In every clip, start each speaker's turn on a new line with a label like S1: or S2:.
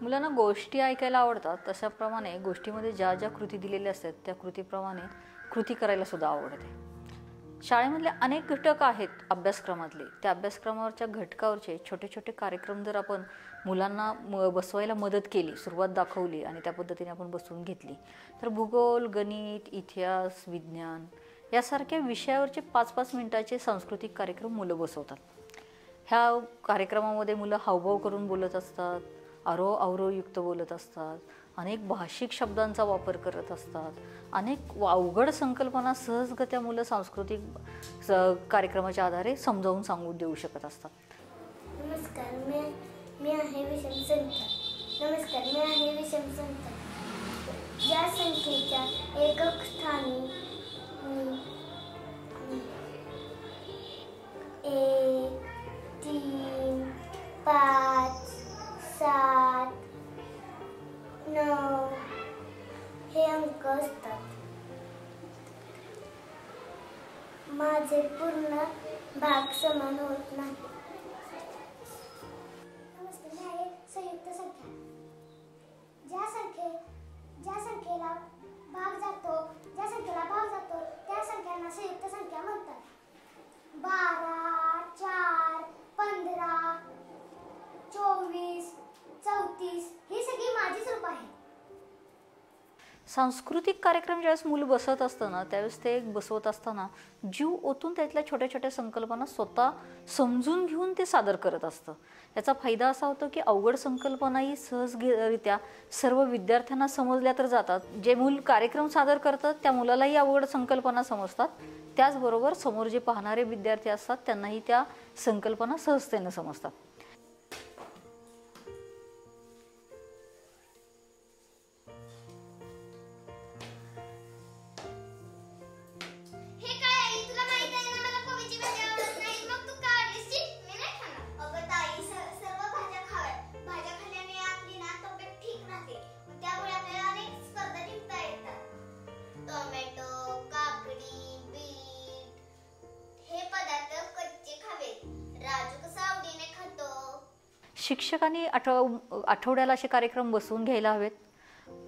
S1: मुलांना गोष्टी ऐकायला आवडतात, तशाप्रमाणे गोष्टीमध्ये ज्या ज्या कृती दिलेल्या असतात त्या कृतीप्रमाणे कृती करायला सुद्धा आवडते. शाळेमधले अनेक घटक आहेत अभ्यासक्रमातले, त्या अभ्यासक्रमावरच्या घटकावरचे छोटे छोटे कार्यक्रम जर आपण मुलांना बसवायला मदत केली, सुरुवात दाखवली आणि त्या पद्धतीने आपण बसवून घेतली, तर भूगोल, गणित, इतिहास, विज्ञान यासारख्या विषयावरचे 5-5 मिनिटाचे सांस्कृतिक कार्यक्रम मुलं बसवतात. ह्या कार्यक्रमामध्ये मुलं हावभाव करून बोलत असतात, अवरोयुक्त बोलत असतात, अनेक भाषिक शब्दांचा वापर करत असतात, अनेक अवघड संकल्पना सहजगत्या मुलं सांस्कृतिक कार्यक्रमाच्या आधारे समजावून सांगून देऊ शकत असतात.
S2: नमस्कार, मी आहे विषम संख्या. या संख्येच्या एकक स्थानी 1, 3, 5, 7, 9 हे अंक असतात. माझे पूर्ण भाग समान होत नाही. नमस्ते, मी आहे संयुक्त संख्या. ज्या संख्येला भाग जातो त्या संख्यांना संयुक्त संख्या म्हणतात. 12, 4, 15, 24, 34 ही सगळी माझीच रूप आहेत.
S1: सांस्कृतिक कार्यक्रम ज्यावेळेस मुलं बसत असताना त्यावेळेस ते बसवत असताना जीव ओतून त्यातल्या छोट्या छोट्या संकल्पना स्वतः समजून घेऊन ते सादर करत असतं. याचा फायदा असा होतो की अवघड संकल्पनाही सहजरित्या सर्व विद्यार्थ्यांना समजल्या तर जातात. जे मूल कार्यक्रम सादर करतात त्या मुलालाही अवघड संकल्पना समजतात, त्याचबरोबर समोर जे पाहणारे विद्यार्थी असतात त्यांनाही त्या संकल्पना सहजतेने समजतात. शिक्षकांनी आठवड्याला असे कार्यक्रम बसवून घ्यायला हवेत.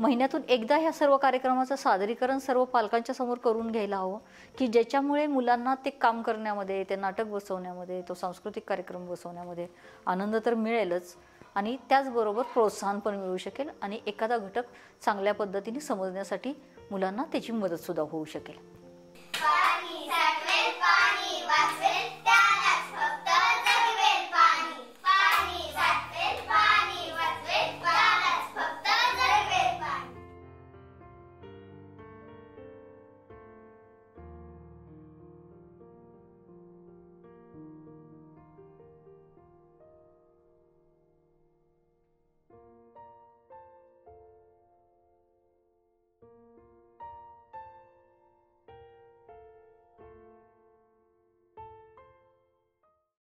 S1: महिन्यातून एकदा ह्या सर्व कार्यक्रमाचं सादरीकरण सर्व पालकांच्या समोर करून घ्यायला हवं, की ज्याच्यामुळे मुलांना ते काम करण्यामध्ये, ते नाटक बसवण्यामध्ये, तो सांस्कृतिक कार्यक्रम बसवण्यामध्ये आनंद तर मिळेलच आणि त्याचबरोबर प्रोत्साहन पण मिळू शकेल आणि एखादा घटक चांगल्या पद्धतीने समजण्यासाठी मुलांना त्याची मदतसुद्धा होऊ शकेल.